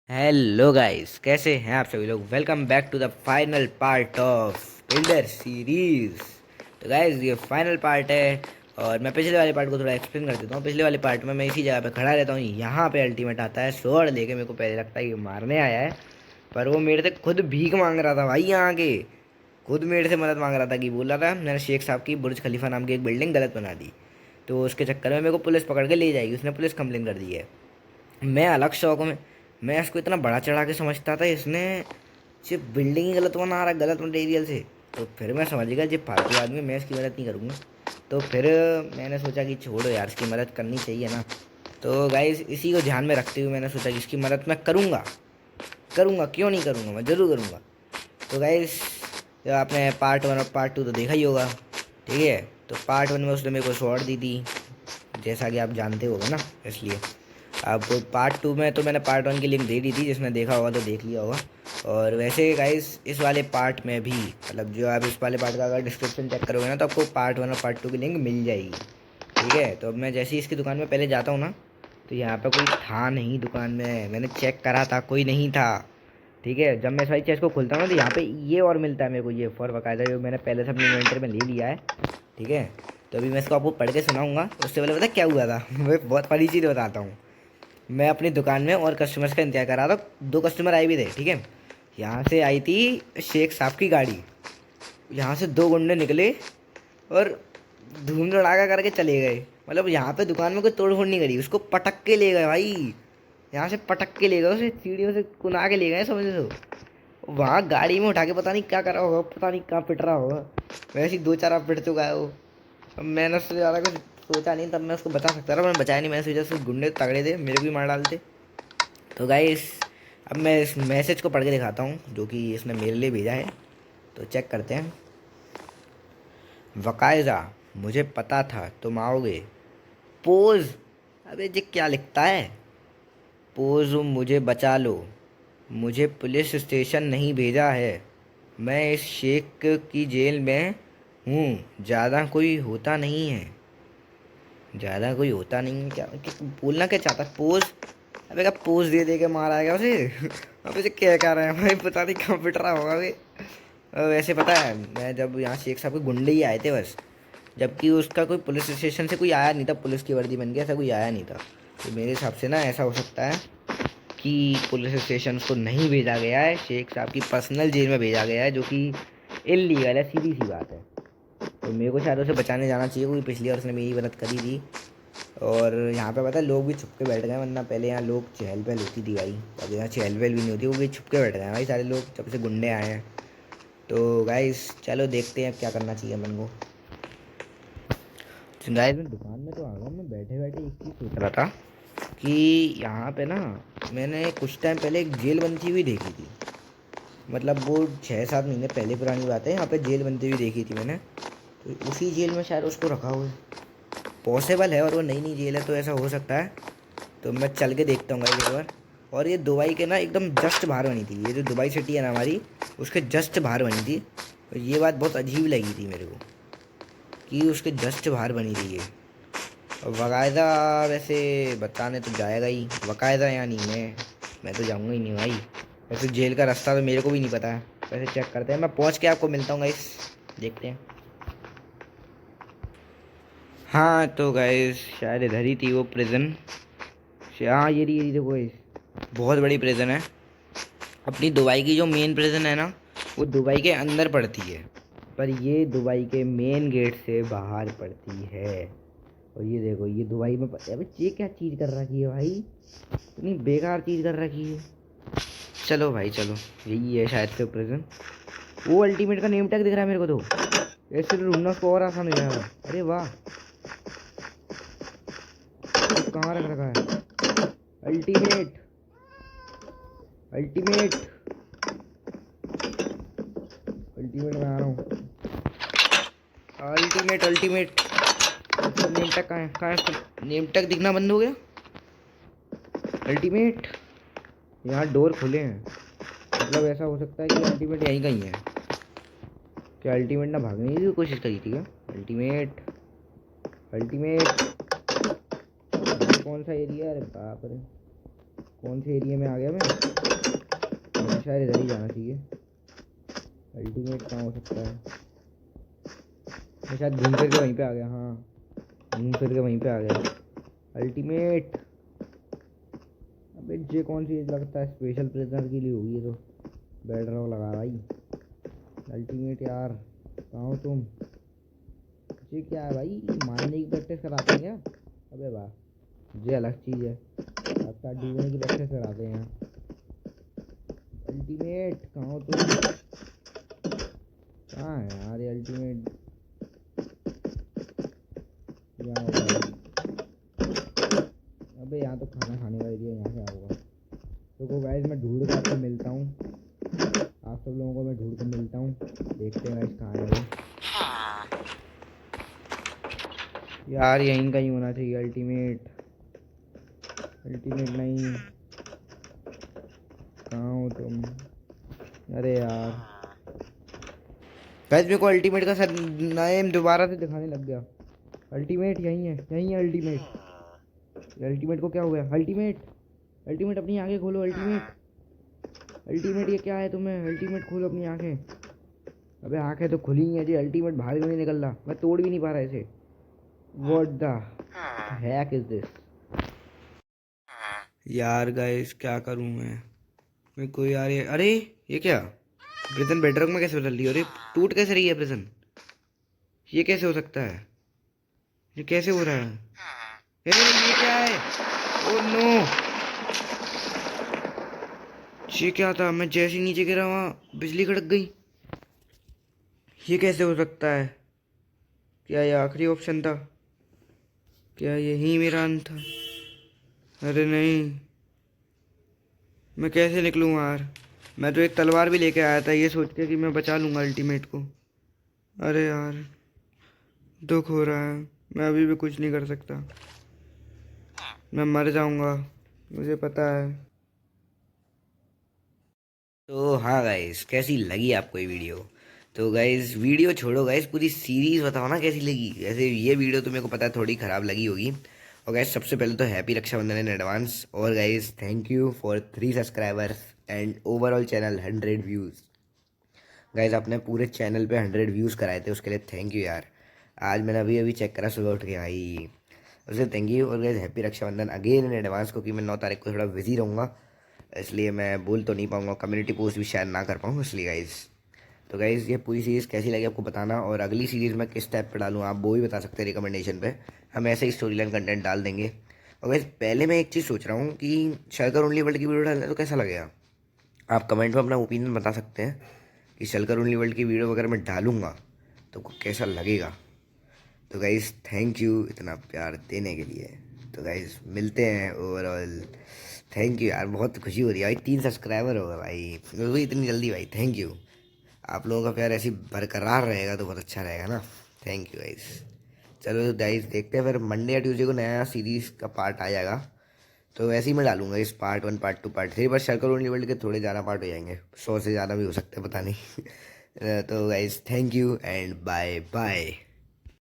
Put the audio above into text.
Hello guys, कैसे हैं आप सभी लोग। Welcome back to the final part of builder series. तो गाइस, ये फाइनल पार्ट है और मैं पिछले वाले पार्ट को थोड़ा एक्सप्लेन कर देता हूँ। पिछले वाले पार्ट में मैं इसी जगह पे खड़ा रहता हूँ। यहाँ पे अल्टीमेट आता है स्वॉर्ड लेके। मेरे को पहले लगता है कि मारने आया है, पर वो मेरे से खुद भीख मांग रहा था भाई। यहाँ के खुद मेरे से मदद मांग रहा था कि बोल रहा था मैंने शेख साहब की बुर्ज खलीफा नाम की एक बिल्डिंग गलत बना दी, तो उसके चक्कर में मेरे को पुलिस पकड़ के ले जाएगी। उसने पुलिस कंप्लेन कर दी है। मैं अलग शौक में, मैं इसको इतना बड़ा चढ़ा के समझता था इसने सिर्फ बिल्डिंग ही गलत बना रहा है, गलत मटेरियल से। तो फिर मैं समझ गया ये फालतू आदमी, मैं इसकी मदद नहीं करूँगा। तो फिर मैंने सोचा कि छोड़ो यार, इसकी मदद करनी चाहिए ना। तो गाइस, इसी को ध्यान में रखते हुए मैंने सोचा कि इसकी मदद मैं करूँगा। करूँगा क्यों नहीं करूँगा, मैं ज़रूर करूँगा। तो गाइस, आपने पार्ट 1 और पार्ट 2 तो देखा ही होगा, ठीक है। तो पार्ट 1 में उसने मेरे को स्वॉर्ड दी थी, जैसा कि आप जानते होगे ना, इसलिए। अब पार्ट 2 में तो मैंने पार्ट 1 की लिंक दे दी थी, जिसने देखा होगा तो देख लिया होगा। और वैसे गाइस, इस वाले पार्ट में भी, मतलब जो आप इस वाले पार्ट का अगर डिस्क्रिप्शन चेक करोगे ना, तो आपको पार्ट 1 और पार्ट 2 की लिंक मिल जाएगी, ठीक है। तो अब मैं जैसे ही इसकी दुकान में पहले जाता हूँ ना, तो यहाँ पर कोई था नहीं दुकान में। मैंने चेक करा था, कोई नहीं था, ठीक है। जब मैं इस वाली चेस्ट को खोलता हूँ ना, तो यहाँ पे ये और मिलता है मेरे को, ये फॉर बाकायदा, जो मैंने पहले से अपने इन्वेंटरी में ले लिया है, ठीक है। तो अभी मैं इसको आपको पढ़ के सुनाऊंगा। उससे पहले पता है क्या हुआ था मैं बहुत बड़ी चीज़ बताता हूँ। मैं अपनी दुकान में और कस्टमर्स का इंतजार कर रहा था। 2 कस्टमर आए भी थे, ठीक है। यहाँ से आई थी शेख साहब की गाड़ी। यहाँ से 2 गुंडे निकले और धूम धड़ाका करके चले गए। मतलब यहाँ पे दुकान में कोई तोड़ फोड़ नहीं करी, उसको पटक के ले गए भाई। यहाँ से पटक के ले गए उसे, सीढ़ियों से कुना के ले गए, समझ लो। वहाँ गाड़ी में उठा के पता नहीं क्या कर रहा होगा, पता नहीं कहाँ पिट रहा होगा। वैसे ही 2-4 पिट चुका है वो। अब मैंने उससे ज़्यादा कुछ सोचा नहीं, तब मैं उसको बचा सकता था, मैंने बचाया नहीं। मैंने सोचा उसके गुंडे तगड़े थे, मेरे को भी मार डालते। तो गाइस, अब मैं इस मैसेज को पढ़ के दिखाता हूँ जो कि इसने मेरे लिए भेजा है। तो चेक करते हैं। वकायदा, मुझे पता था तुम आओगे। पोज, अबे ये क्या लिखता है। पोज, मुझे बचा लो। मुझे पुलिस स्टेशन नहीं भेजा है, मैं इस शेख की जेल में हूँ। ज़्यादा कोई होता नहीं है। ज़्यादा कोई होता नहीं है क्या बोलना क्या चाहता है। पोज, अबे क्या पोज दे दे के मारा है क्या उसे अब इसे क्या कह रहा है भाई, पता नहीं कहाँ पिट रहा होगा अभी। वैसे पता है, मैं जब यहाँ शेख साहब के गुंडे ही आए थे बस, जबकि उसका कोई पुलिस स्टेशन से कोई आया नहीं था, पुलिस की वर्दी बन के ऐसा कोई आया नहीं था। तो मेरे हिसाब से ना ऐसा हो सकता है कि पुलिस स्टेशन उसको नहीं भेजा गया है, शेख साहब की पर्सनल जेल में भेजा गया है, जो कि इलीगल है, सीधी सी बात है। तो मेरे को शायद उसे बचाने जाना चाहिए, क्योंकि पिछली बार उसने मेरी मदद करी थी। और यहाँ पे पता है लोग भी छुप के बैठ गए, वरना पहले यहाँ लोग चहल पहल होती थी भाई। अब यहाँ चहल पहल भी नहीं होती, वो भी छुप के बैठ गए भाई सारे लोग, जब से गुंडे आए हैं। तो गाइस, चलो देखते हैं क्या करना चाहिए अपन को। गाइस, मैं दुकान में तो आ गया। मैं बैठे बैठे एक चीज़ सोच रहा था कि यहाँ पे ना, मैंने कुछ टाइम पहले एक जेल बनती हुई देखी थी। मतलब वो 6-7 महीने पहले पुरानी बात है। यहाँ पे जेल बनती हुई देखी थी मैंने। तो उसी जेल में शायद उसको रखा हुआ है, पॉसिबल है। और वो नई नई जेल है, तो ऐसा हो सकता है। तो मैं चल के देखता हूँ गाइस एक बार। और ये दुबई के ना एकदम जस्ट बाहर बनी थी, ये जो दुबई सिटी है ना हमारी, उसके जस्ट बाहर बनी थी। और ये बात बहुत अजीब लगी थी मेरे को कि उसके जस्ट बाहर बनी थी ये। और बाकायदा, वैसे बताने तो जाएगा ही बाकायदा, या नहीं, मैं तो जाऊँगा ही नहीं भाई। वैसे जेल का रास्ता तो मेरे को भी नहीं पता है। वैसे चेक करते हैं, मैं पहुँच के आपको मिलता हूँ गाइस, देखते हैं। हाँ तो गाइस, शायद इधर ही थी वो प्रिजन। हाँ, ये रही देखो गाइस, बहुत बड़ी प्रिजन है। अपनी दुबई की जो मेन प्रिजन है ना, वो दुबई के अंदर पड़ती है, पर ये दुबई के मेन गेट से बाहर पड़ती है। और ये देखो, ये दुबई में अबे ये क्या चीज़ कर रखी है भाई, इतनी बेकार चीज़ कर रखी है। चलो भाई चलो, यही है शायद से प्रिजन। वो अल्टीमेट का नेम टैग दिख रहा है मेरे को, तो ऐसे तो ढूंढना उसको और आसान हो जाएगा। अरे वाह, ये कहाँ रख रखा है। अल्टीमेट, अल्टीमेट, अल्टीमेट में आ रहा हूँ। Ultimate, ultimate. उसका नेम टैग कहाँ है, कहाँ है उसका नेम टैग दिखना बंद हो गया। अल्टीमेट, यहाँ डोर खुले हैं, मतलब ऐसा हो सकता है कि अल्टीमेट यहीं कहीं है। क्या अल्टीमेट ना भागने की कोशिश करी थी क्या। अल्टीमेट, अल्टीमेट, ये कौन सा एरिया है, अरे बाप रे, कौन से एरिया में आ गया मैं? मुझे शायद इधर ही जाना चाहिए। अल्टीमेट कहाँ हो सकता है? मैं शायद घूम फिर के वहीं पे आ गया। हाँ, घूम फिर के वहीं पे आ गया। अल्टीमेट, अबे ये कौन सी एज लगता है? स्पेशल प्रिजनर के लिए होगी ये तो। बेड रॉक लगा भाई। अल्टीमेट यार, कहाँ हो तुम? ये क्या है भाई, मारने की प्रैक्टिस कराते हैं क्या? अबे वाह, ये अलग चीज़ है। लगता है डूबने की प्रैक्टिस कराते हैं। अल्टीमेट कहाँ हो तुम? कहाँ है यार ये अल्टीमेट? यहाँ होगा। अबे यहाँ तो खाना खाने का एरिया, यहाँ से होगा। तो गाइस मैं ढूंढ कर आपको मिलता हूँ। आप सब लोगों को मैं ढूंढ कर मिलता हूँ। देखते हैं गाइस कहाँ है वो। यार यहीं कहीं होना चाहिए अल्टीमेट। अल्टीमेट नहीं, कहाँ हो तुम? अरे यार गाइस, मेरे को अल्टीमेट का सर नेम दोबारा से दिखाने लग गया। अल्टीमेट यहीं है, यहीं है अल्टीमेट। अल्टीमेट को क्या हो गया? अल्टीमेट, अल्टीमेट अपनी आंखें खोलो। अल्टीमेट, अल्टीमेट ये क्या है तुम्हें? अल्टीमेट खोलो अपनी आंखें। अबे आंखें तो खुली ही है जी। अल्टीमेट बाहर क्यों नहीं निकल रहा? मैं तोड़ भी नहीं पा रहा इसे। What the hack is this? यार गाइस क्या करूं मैं? मेरे को यार ये, अरे ये क्या प्रिजन बेडरूम में कैसे बदल रही है? अरे टूट कैसे रही है प्रिजन? ये कैसे हो सकता है? ये कैसे हो रहा है? अरे ये क्या है? ओ नो, ये क्या था? मैं जैसे ही नीचे गिरा वहाँ बिजली कड़क गई। ये कैसे हो सकता है? क्या ये आखिरी ऑप्शन था? क्या यही मेरा अंत था? अरे नहीं, मैं कैसे निकलूँ यार? मैं तो एक तलवार भी लेके आया था ये सोच के कि मैं बचा लूँगा अल्टीमेट को। अरे यार दुख हो रहा है, मैं अभी भी कुछ नहीं कर सकता। मैं मर जाऊँगा, मुझे पता है। तो हाँ गाइस, कैसी लगी आपको ये वीडियो? तो गाइस वीडियो छोड़ो गाइस, पूरी सीरीज बताओ ना कैसी लगी। वैसे ये वीडियो तो मेरे को पता है थोड़ी ख़राब लगी होगी। और गाइस सबसे पहले तो हैप्पी रक्षाबंधन इन एडवांस। और guys thank you for 3 subscribers and overall channel 100 views. Guys आपने पूरे चैनल पे 100 व्यूज़ कराए थे, उसके लिए थैंक यू यार। आज मैंने अभी अभी चेक करा सुबह उठ के भाई, उससे थैंक यू। और guys happy Rakshabandhan again in advance, क्योंकि मैं 9 तारीख को थोड़ा बिजी रहूँगा, इसलिए मैं बोल तो नहीं पाऊँगा। कम्युनिटी पोस्ट भी शायद ना कर पाऊँ इसलिए गाइस। तो गाइस ये पूरी सीरीज़ कैसी लगी आपको बताना, और अगली सीरीज़ में किस टाइप पे डालूँ आप वो भी बता सकते हैं रिकमेंडेशन पे। हम ऐसे ही स्टोरी लाइन कंटेंट डाल देंगे। और गाइस पहले मैं एक चीज़ सोच रहा हूँ कि शरकर ओनली वर्ल्ड की वीडियो डालना तो कैसा लगेगा? आप कमेंट में अपना ओपिनियन बता सकते हैं कि शलकर ओनली वर्ल्ड की वीडियो वगैरह मैं डालूँगा तो आपको कैसा लगेगा। तो गाइस थैंक यू इतना प्यार देने के लिए। तो गाइस मिलते हैं। ओवरऑल थैंक यू यार, बहुत खुशी हो रही है भाई, 3 सब्सक्राइबर हो गए भाई, वो भी इतनी जल्दी भाई। थैंक यू, आप लोगों का प्यार ऐसी बरकरार रहेगा तो बहुत अच्छा रहेगा ना। Thank you guys. चलो गाइस देखते हैं फिर मंडे या ट्यूसडे को नया सीरीज़ का पार्ट आ जाएगा, तो वैसे ही मैं डालूंगा इस पार्ट 1 पार्ट 2 पार्ट 3। बस शर्कल ओनली वर्ल्ड के थोड़े ज़्यादा पार्ट हो जाएंगे, 100 से ज़्यादा भी हो सकते हैं, पता नहीं। तो guys thank you and bye bye.